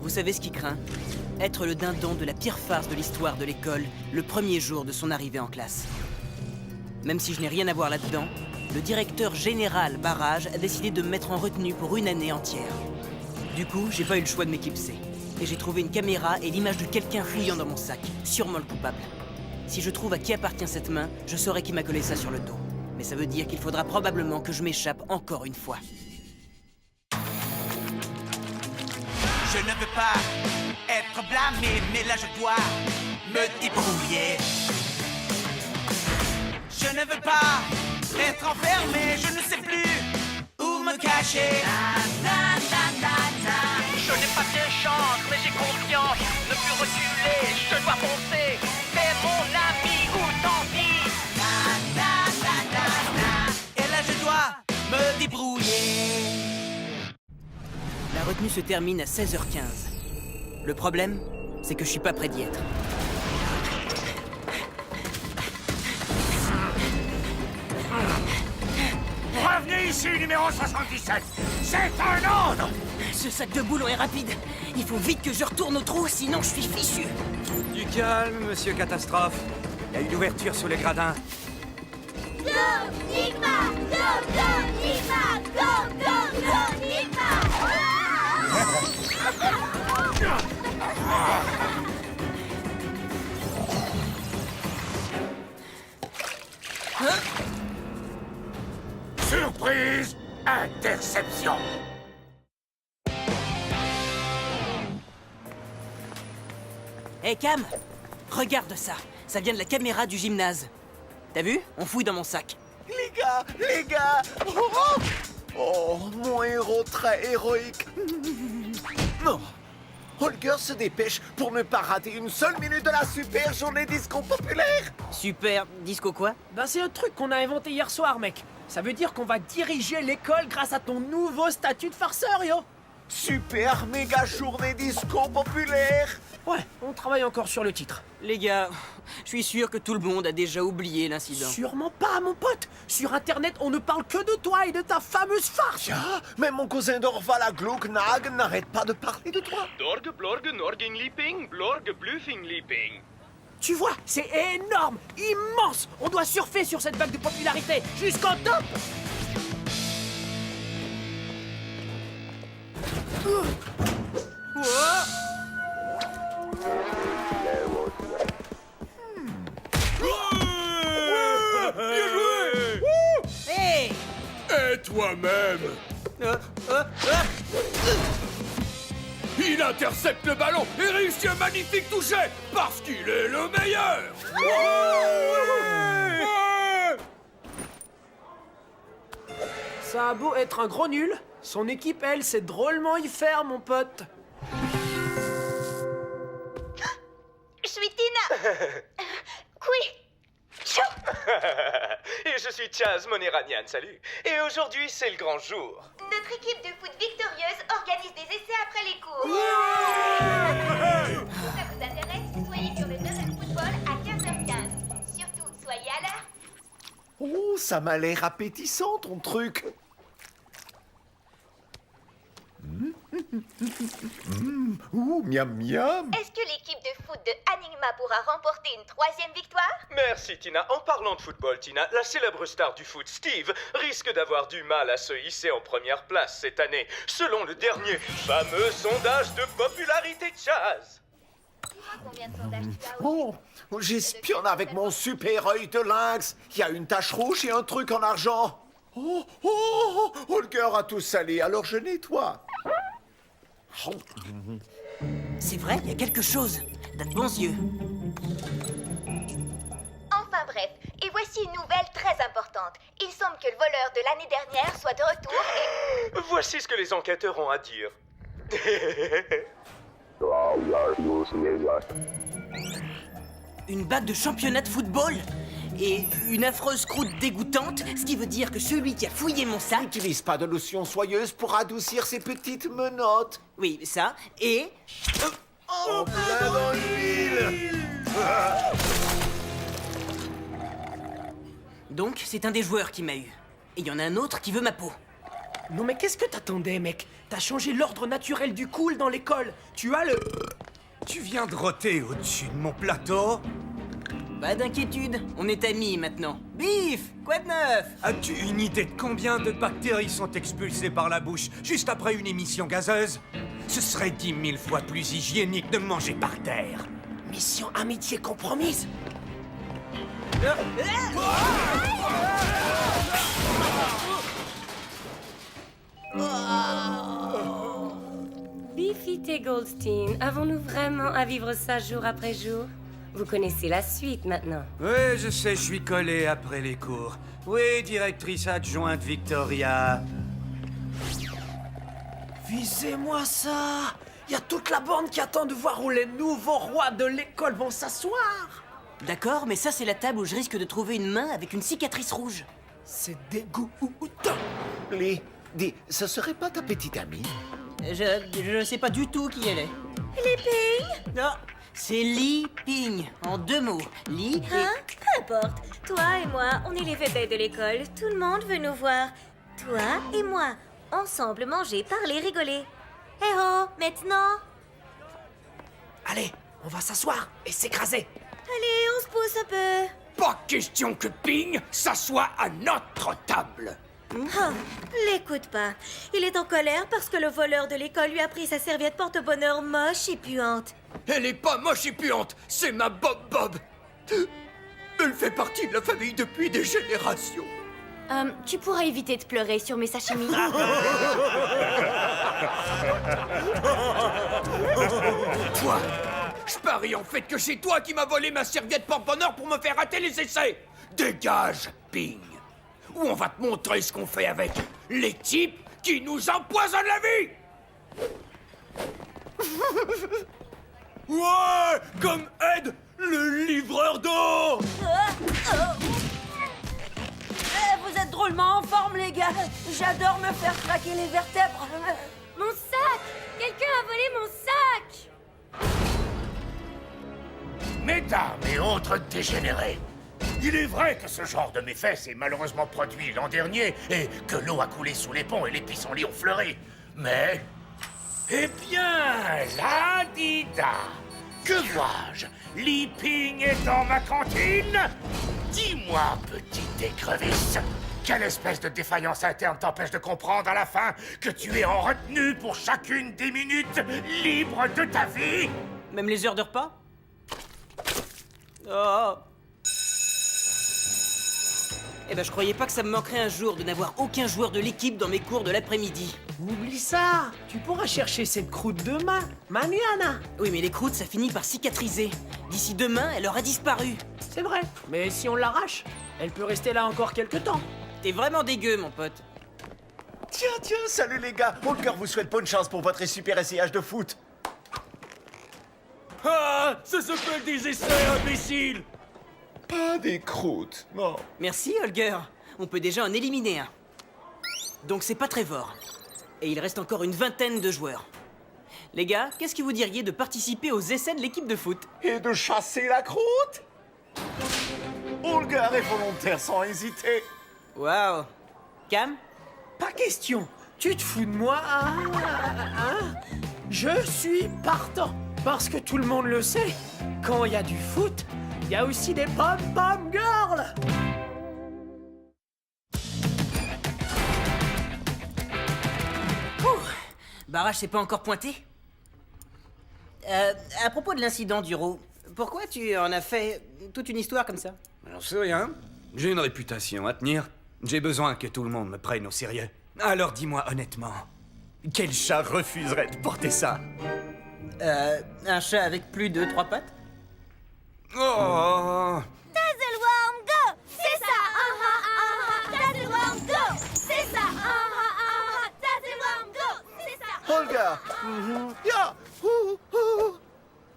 Vous savez ce qui craint? Être le dindon de la pire farce de l'histoire de l'école, le premier jour de son arrivée en classe. Même si je n'ai rien à voir là-dedans, le directeur général Barrage a décidé de me mettre en retenue pour une année entière. Du coup, j'ai pas eu le choix de m'éclipser. Et j'ai trouvé une caméra et l'image de quelqu'un fouillant dans mon sac, sûrement le coupable. Si je trouve à qui appartient cette main, je saurai qui m'a collé ça sur le dos. Mais ça veut dire qu'il faudra probablement que je m'échappe encore une fois. Je ne veux pas être blâmé, mais là je dois me débrouiller. Je ne veux pas être enfermé, je ne sais plus où me cacher. Je n'ai pas bien chance, mais j'ai confiance. Ne plus reculer, je dois foncer. Fais mon ami ou tant pis. Et là je dois me débrouiller. La retenue se termine à 16h15. Le problème, c'est que je suis pas prêt d'y être. Revenez ici, numéro 77. C'est un ordre. Ce sac de boulons est rapide. Il faut vite que je retourne au trou, sinon je suis fichu. Du calme, monsieur Catastrophe. Il y a une ouverture sous les gradins. Go, Nigma! Go, go, Nigma! Go, go, go, Nigma! Surprise! Interception! Hé Cam, regarde ça. Ça vient de la caméra du gymnase. T'as vu? On fouille dans mon sac. Les gars! Oh, mon héros très héroïque. Non. Holger se dépêche pour ne pas rater une seule minute de la super journée disco populaire. Super disco quoi? Ben c'est un truc qu'on a inventé hier soir, mec. Ça veut dire qu'on va diriger l'école grâce à ton nouveau statut de farceur, yo. Super méga journée disco populaire. Ouais, on travaille encore sur le titre. Les gars, je suis sûr que tout le monde a déjà oublié l'incident. Sûrement pas, mon pote. Sur Internet, on ne parle que de toi et de ta fameuse farce. Tiens, même mon cousin Dorval à Glocknag n'arrête pas de parler de toi. Dorge, blorge, norging, leaping, blorge, bluffing, leaping. Tu vois, c'est énorme, immense. On doit surfer sur cette vague de popularité jusqu'au top. Hé! Et toi-même! Il intercepte le ballon et réussit un magnifique toucher parce qu'il est le meilleur! Ça a beau être un gros nul, son équipe, elle, sait drôlement y faire, mon pote. Je suis Tina! Oui! Chou! Et je suis Chaz Monéranian, salut. Et aujourd'hui, c'est le grand jour. Notre équipe de foot victorieuse organise des essais après les cours. Si ça vous intéresse, soyez sur le Notable Football à 15h15. Surtout, soyez à l'heure. Oh, ça m'a l'air appétissant ton truc. Ouh, miam miam. Est-ce que l'équipe de foot de Anigma pourra remporter une 3e victoire? Merci Tina. En parlant de football, Tina, la célèbre star du foot, Steve, risque d'avoir du mal à se hisser en première place cette année, selon le dernier fameux sondage de popularité de Chaz. Combien de sondages tu as Oh, j'espionne avec mon super œil de lynx. Il y a une tache rouge et un truc en argent. Oh, oh, Holger a tout salé, alors je nettoie. C'est vrai, il y a quelque chose. T'as de bons yeux. Enfin bref, et voici une nouvelle très importante. Il semble que le voleur de l'année dernière soit de retour et... Voici ce que les enquêteurs ont à dire. Une bague de championnat de football et une affreuse croûte dégoûtante, ce qui veut dire que celui qui a fouillé mon sac... N'utilise pas de lotion soyeuse pour adoucir ses petites menottes. Oui, ça, et... En plein dans l'huile. Donc, c'est un des joueurs qui m'a eu. Et il y en a un autre qui veut ma peau. Non mais qu'est-ce que t'attendais, mec? T'as changé l'ordre naturel du cool dans l'école. Tu as le... Tu viens de roter au-dessus de mon plateau? Pas d'inquiétude, on est amis maintenant. Bif! Quoi de neuf? As-tu une idée de combien de bactéries sont expulsées par la bouche juste après une émission gazeuse? Ce serait 10 000 fois plus hygiénique de manger par terre. Mission amitié compromise. Biffy et Goldstein, avons-nous vraiment à vivre ça jour après jour? Vous connaissez la suite maintenant. Oui, je sais, je suis collé après les cours. Oui, directrice adjointe Victoria. Visez-moi ça. Y a toute la bande qui attend de voir où les nouveaux rois de l'école vont s'asseoir. D'accord, mais ça c'est la table où je risque de trouver une main avec une cicatrice rouge. C'est dégoûtant. Lee, dis, ce serait pas ta petite amie? Je sais pas du tout qui elle est. Les Ping? Non, c'est Li Ping, en 2 mots. Li et... Hein? Peu importe. Toi et moi, on est les vedettes de l'école. Tout le monde veut nous voir. Toi et moi. Ensemble, manger, parler, rigoler. Eh oh, maintenant? Allez, on va s'asseoir et s'écraser. Allez, on se pousse un peu. Pas question que Ping s'assoie à notre table. Oh, l'écoute pas. Il est en colère parce que le voleur de l'école lui a pris sa serviette porte-bonheur moche et puante. Elle est pas moche et puante, c'est ma Bob. Elle fait partie de la famille depuis des générations. Tu pourras éviter de pleurer sur mes sashimi. Toi, je parie en fait que c'est toi qui m'as volé ma serviette porte-bonheur pour me faire rater les essais. Dégage, Ping. Ou on va te montrer ce qu'on fait avec les types qui nous empoisonnent la vie. Ouais, comme Ed, le livreur d'eau. Vous êtes drôlement en forme, les gars. J'adore me faire craquer les vertèbres. Mon sac! Quelqu'un a volé mon sac! Mesdames et autres dégénérés, il est vrai que ce genre de méfait s'est malheureusement produit l'an dernier et que l'eau a coulé sous les ponts et les pissenlits ont fleuri. Mais... Eh bien, là, Dida, que vois-je? Li Ping est dans ma cantine? Dis-moi, petite écrevisse, quelle espèce de défaillance interne t'empêche de comprendre à la fin que tu es en retenue pour chacune des minutes libres de ta vie? Même les heures de repas? Oh. Eh ben, je croyais pas que ça me manquerait un jour de n'avoir aucun joueur de l'équipe dans mes cours de l'après-midi. Oublie ça. Tu pourras chercher cette croûte demain. Mañana. Oui, mais les croûtes, ça finit par cicatriser. D'ici demain, elle aura disparu. C'est vrai. Mais si on l'arrache, elle peut rester là encore quelques temps. T'es vraiment dégueu, mon pote. Tiens, salut les gars. Holger vous souhaite bonne chance pour votre super essayage de foot. Ah, ça s'appelle des essais, imbéciles. Pas des croûtes, non. Merci, Holger. On peut déjà en éliminer un. Donc c'est pas Trevor. Et il reste encore une vingtaine de joueurs. Les gars, qu'est-ce que vous diriez de participer aux essais de l'équipe de foot? Et de chasser la croûte? Holger est volontaire sans hésiter. Waouh. Cam? Pas question. Tu te fous de moi, hein? Je suis partant. Parce que tout le monde le sait, quand il y a du foot, il y a aussi des pom-pom girls. Barrage s'est pas encore pointé? À propos de l'incident du Raw, pourquoi tu en as fait toute une histoire comme ça? J'en sais rien. J'ai une réputation à tenir. J'ai besoin que tout le monde me prenne au sérieux. Alors dis-moi honnêtement, quel chat refuserait de porter ça? Un chat avec plus de 3 pattes? Oh! Tazelworm, go! C'est ça! Tazelworm, go! C'est ça! Tazelworm, go! C'est ça! Holger! Ya!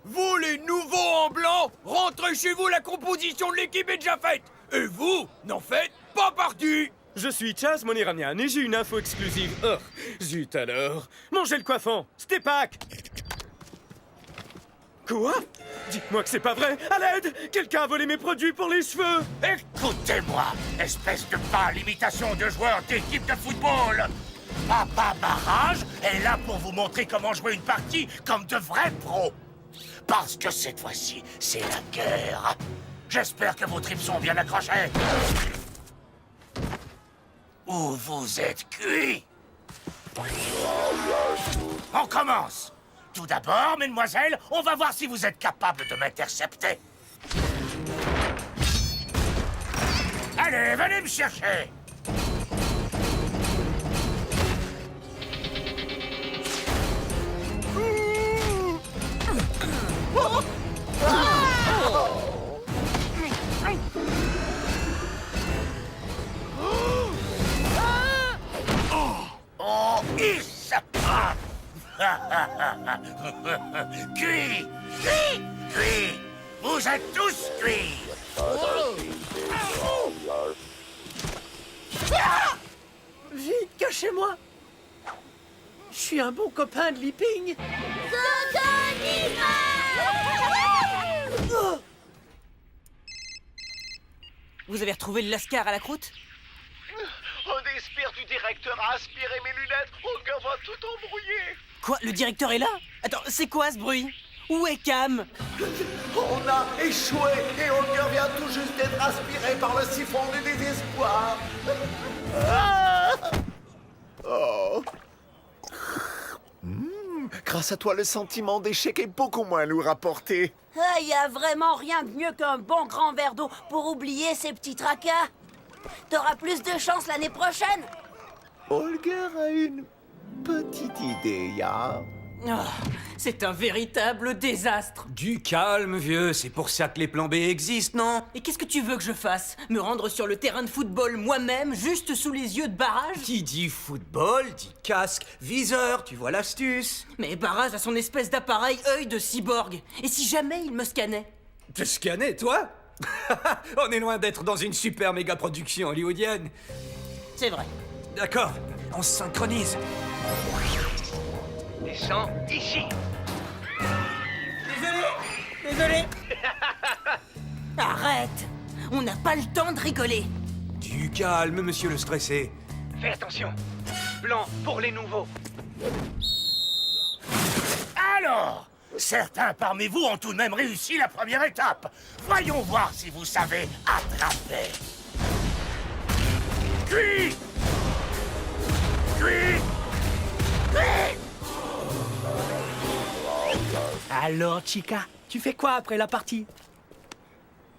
Vous, les nouveaux en blanc, rentrez chez vous, la composition de l'équipe est déjà faite. Et vous, n'en faites pas partie. Je suis Chaz Moniramian et j'ai une info exclusive. Oh, zut alors. Mangez le coiffant, Stepak. Quoi? Dites-moi que c'est pas vrai. À l'aide! Quelqu'un a volé mes produits pour les cheveux. Écoutez-moi, espèce de pâle imitation de joueur d'équipe de football. Papa Barrage est là pour vous montrer comment jouer une partie comme de vrais pros. Parce que cette fois-ci, c'est la guerre. J'espère que vos tripes sont bien accrochées. Ou vous êtes cuits. On commence. Tout d'abord, mesdemoiselles, on va voir si vous êtes capables de m'intercepter. Allez, venez me chercher. Oh, is! Cuit! Cuit! Cuit! Vous êtes tous cuits! Vite, cachez-moi. Je suis un bon copain de Leaping. Vous avez retrouvé le lascar à la croûte? Un des sbires du directeur a aspiré mes lunettes. Holger va tout embrouiller. Quoi? Le directeur est là? Attends, c'est quoi ce bruit? Où est Cam? On a échoué et Holger vient tout juste d'être aspiré par le siphon du désespoir. Ah! Oh. Grâce à toi, le sentiment d'échec est beaucoup moins lourd à porter. Il y a vraiment rien de mieux qu'un bon grand verre d'eau pour oublier ces petits tracas. T'auras plus de chance l'année prochaine. Holger a une petite idée, ya. Oh, c'est un véritable désastre. Du calme, vieux, c'est pour ça que les plans B existent, non? Et qu'est-ce que tu veux que je fasse? Me rendre sur le terrain de football moi-même, juste sous les yeux de Barrage? Qui dit football, dit casque, viseur, tu vois l'astuce. Mais Barrage a son espèce d'appareil œil de cyborg. Et si jamais il me scannait? Te scanner, toi? On est loin d'être dans une super méga production hollywoodienne. C'est vrai. D'accord, on se synchronise. Descends ici. Désolé. Arrête. On n'a pas le temps de rigoler. Du calme, monsieur le stressé. Fais attention. Blanc pour les nouveaux. Alors, certains parmi vous ont tout de même réussi la première étape. Voyons voir si vous savez attraper. Cuit! Cuit! Cuit! Alors, Chica, tu fais quoi après la partie?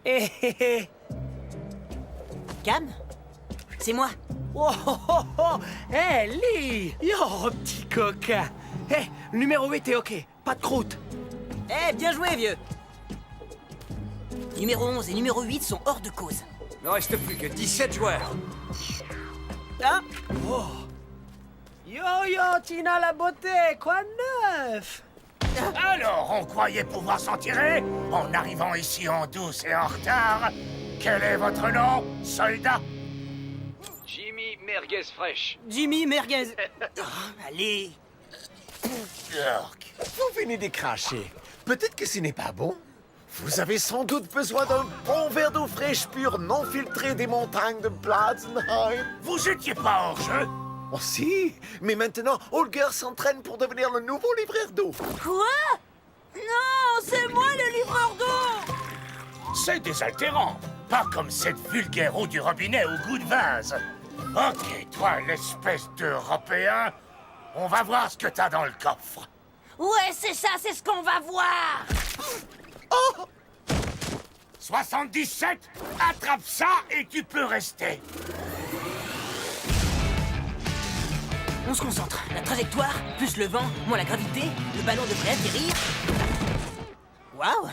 Eh, eh, eh. Cam? C'est moi. Oh, oh, oh, oh. Hey, Lee! Yo, petit coquin. Hey, le numéro 8 est OK. Pas de croûte. Eh, bien joué, vieux. Numéro 11 et numéro 8 sont hors de cause. Il ne reste plus que 17 joueurs. Ah, Oh. Yo, yo, Tina la beauté. Quoi de neuf? Alors, on croyait pouvoir s'en tirer en arrivant ici en douce et en retard. Quel est votre nom, soldat? Jimmy Merguez fraîche. Jimmy Merguez. Oh, allez. York. Vous venez de cracher. Peut-être que ce n'est pas bon. Vous avez sans doute besoin d'un bon verre d'eau fraîche pure non filtrée des montagnes de Platzenheim. Vous étiez pas hors jeu? Oh si, mais maintenant, Holger s'entraîne pour devenir le nouveau livreur d'eau. Quoi? Non, c'est moi le livreur d'eau. C'est désaltérant. Pas comme cette vulgaire eau du robinet au goût de vase. Ok, toi, l'espèce d'Européen, on va voir ce que t'as dans le coffre. Ouais, c'est ça, c'est ce qu'on va voir. 77, attrape ça et tu peux rester. On se concentre. La trajectoire, plus le vent, moins la gravité, le ballon devrait atterrir. Waouh!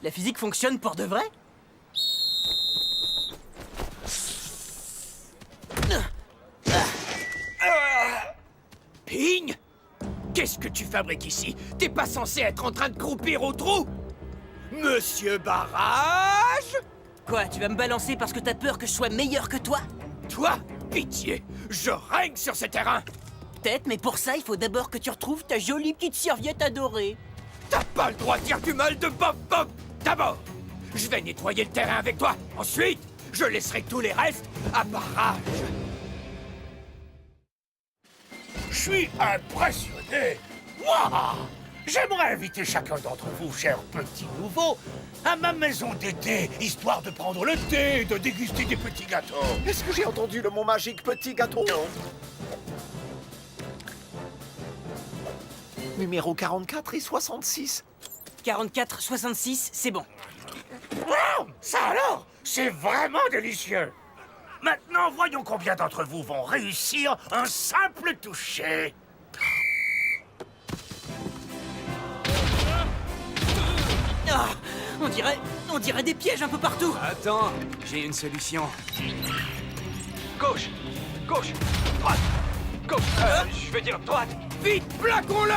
La physique fonctionne pour de vrai? Ping! Qu'est-ce que tu fabriques ici? T'es pas censé être en train de croupir au trou? Monsieur Barrage? Quoi, tu vas me balancer parce que t'as peur que je sois meilleur que toi? Toi? Pitié, je règne sur ce terrain. Peut-être, mais pour ça, il faut d'abord que tu retrouves ta jolie petite serviette adorée. T'as pas le droit de dire du mal de Bob Bob. D'abord, je vais nettoyer le terrain avec toi. Ensuite, je laisserai tous les restes à Barrage. suis impressionné. Waouh! J'aimerais inviter chacun d'entre vous, chers petits nouveaux, à ma maison d'été, histoire de prendre le thé et de déguster des petits gâteaux. Est-ce que j'ai entendu le mot magique petit gâteau? Numéro 44 et 66. 44, 66, c'est bon. Wow! Ça alors, c'est vraiment délicieux. Maintenant, voyons combien d'entre vous vont réussir un simple toucher. Ah, on dirait des pièges un peu partout. Attends, j'ai une solution. Gauche, gauche, droite, gauche. Je veux dire droite. Vite, plaquons-le!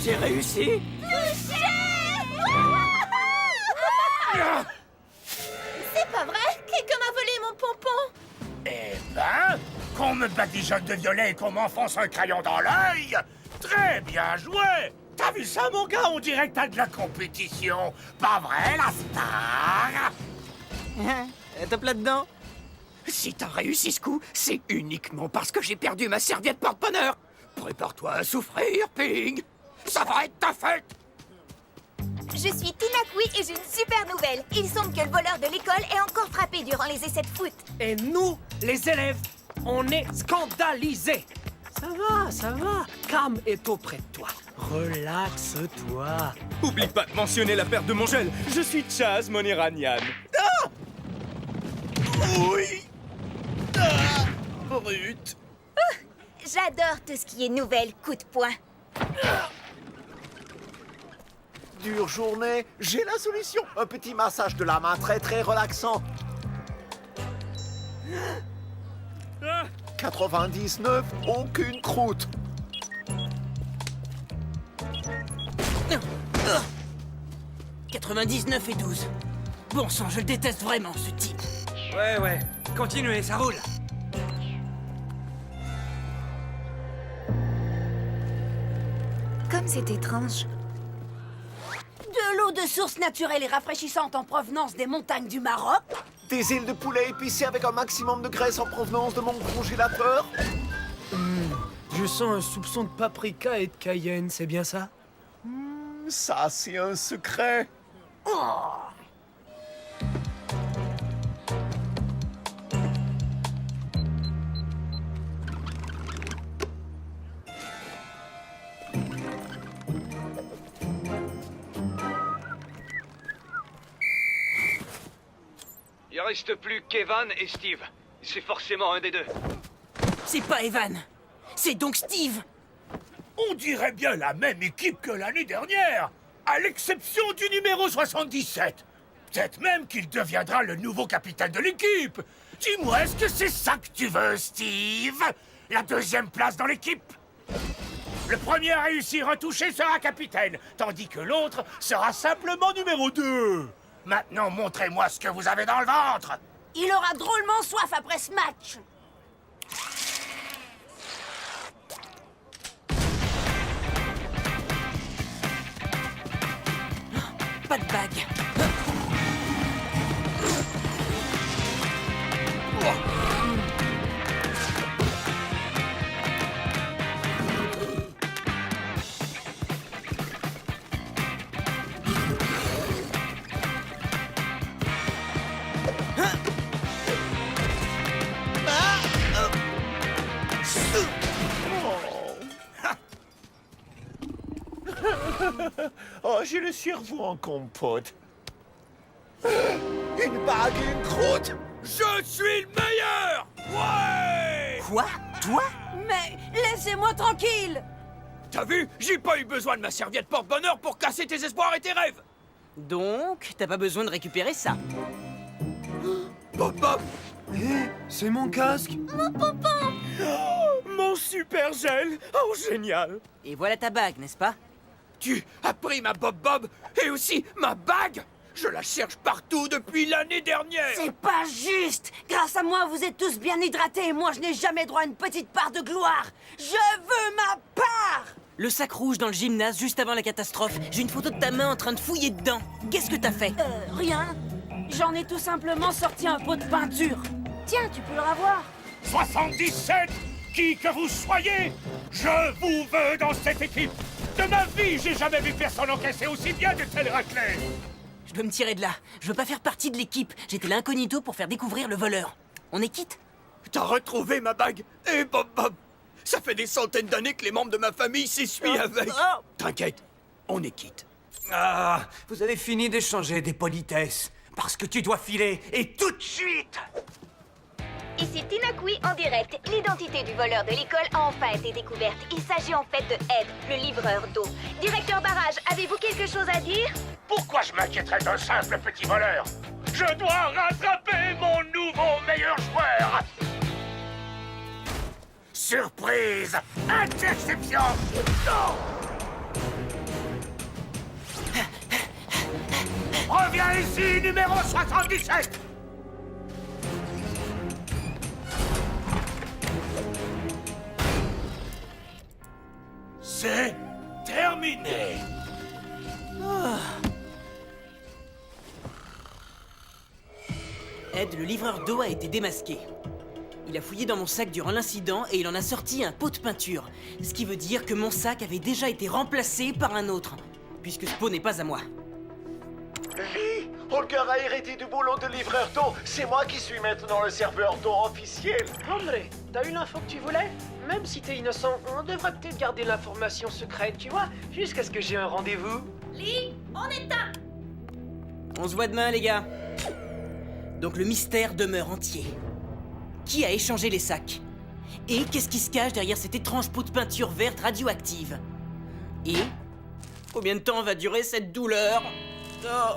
J'ai réussi. C'est pas vrai? Quelqu'un m'a volé mon pompon! Eh ben, qu'on me badigeonne de violet et qu'on m'enfonce un crayon dans l'œil. Très bien joué. T'as vu ça, mon gars? On dirait que t'as de la compétition. Pas vrai, la star? Top là-dedans. Si t'as réussi ce coup, c'est uniquement parce que j'ai perdu ma serviette porte-bonheur. Prépare-toi à souffrir, Ping. Ça va être ta fête. Je suis Tina Kui et j'ai une super nouvelle. Il semble que le voleur de l'école est encore frappé durant les essais de foot. Et nous, les élèves, on est scandalisés. Ça va. Cam est auprès de toi. Relaxe-toi. Oublie pas de mentionner la perte de mon gel. Je suis Chaz, mon iranian. Oui. Ah, brut. J'adore tout ce qui est nouvelle, coup de poing. Dure journée, j'ai la solution. Un petit massage de la main très très relaxant. 99, aucune croûte. 99 et 12. Bon sang, je le déteste vraiment, ce type. Ouais, continuez, ça roule. Comme c'est étrange. De l'eau de source naturelle et rafraîchissante en provenance des montagnes du Maroc. Des ailes de poulet épicées avec un maximum de graisse en provenance de mon congélateur. Je sens un soupçon de paprika et de cayenne, c'est bien ça? Ça, c'est un secret. Il reste plus qu'Evan et Steve. C'est forcément un des deux. C'est pas Evan. C'est donc Steve. On dirait bien la même équipe que l'année dernière, à l'exception du numéro 77. Peut-être même qu'il deviendra le nouveau capitaine de l'équipe. Dis-moi, est-ce que c'est ça que tu veux, Steve? La deuxième place dans l'équipe? Le premier à réussir un toucher sera capitaine, tandis que l'autre sera simplement numéro 2. Maintenant, montrez-moi ce que vous avez dans le ventre. Il aura drôlement soif après ce match. Pas de bague. Oh, j'ai le cerveau en compote. Une bague et une croûte. Je suis le meilleur. Ouais. Quoi? Toi? Mais laissez-moi tranquille. T'as vu? J'ai pas eu besoin de ma serviette porte-bonheur pour casser tes espoirs et tes rêves. Donc, t'as pas besoin de récupérer ça. Bob Bob. C'est mon casque. Mon super gel. Oh, génial. Et voilà ta bague, n'est-ce pas? Tu as pris ma Bob Bob et aussi ma bague. Je la cherche partout depuis l'année dernière. C'est pas juste. Grâce à moi, vous êtes tous bien hydratés et moi, je n'ai jamais droit à une petite part de gloire. Je veux ma part. Le sac rouge dans le gymnase juste avant la catastrophe. J'ai une photo de ta main en train de fouiller dedans. Qu'est-ce que t'as fait? Rien. J'en ai tout simplement sorti un pot de peinture. Tiens, tu peux le revoir. 77, qui que vous soyez, je vous veux dans cette équipe. De ma vie, j'ai jamais vu personne encaisser aussi bien de telles raclées. Je dois me tirer de là. Je veux pas faire partie de l'équipe. J'étais là incognito pour faire découvrir le voleur. On est quitte? T'as retrouvé ma bague? Eh, Bob Bob, ça fait des centaines d'années que les membres de ma famille s'essuient avec. T'inquiète, on est quitte. Ah, vous avez fini d'échanger des politesses. Parce que tu dois filer, et tout de suite! Ici Tina Kui en direct. L'identité du voleur de l'école a enfin été découverte. Il s'agit en fait de Ed, le livreur d'eau. Directeur Barrage, avez-vous quelque chose à dire? Pourquoi je m'inquiéterais d'un simple petit voleur? Je dois rattraper mon nouveau meilleur joueur. Surprise! Interception! Non! Reviens ici, numéro 77! C'est terminé! Ed, le livreur d'eau, a été démasqué. Il a fouillé dans mon sac durant l'incident et il en a sorti un pot de peinture. Ce qui veut dire que mon sac avait déjà été remplacé par un autre. Puisque ce pot n'est pas à moi. Lee, Holger a hérité du boulot de livreur d'eau. C'est moi qui suis maintenant le serveur d'eau officiel. André, t'as eu l'info que tu voulais? Même si t'es innocent, on devrait peut-être garder l'information secrète, tu vois, jusqu'à ce que j'ai un rendez-vous. Lee, on éteint. On se voit demain, les gars. Donc le mystère demeure entier. Qui a échangé les sacs? Et qu'est-ce qui se cache derrière cet étrange pot de peinture verte radioactive? Et combien de temps va durer cette douleur? Oh.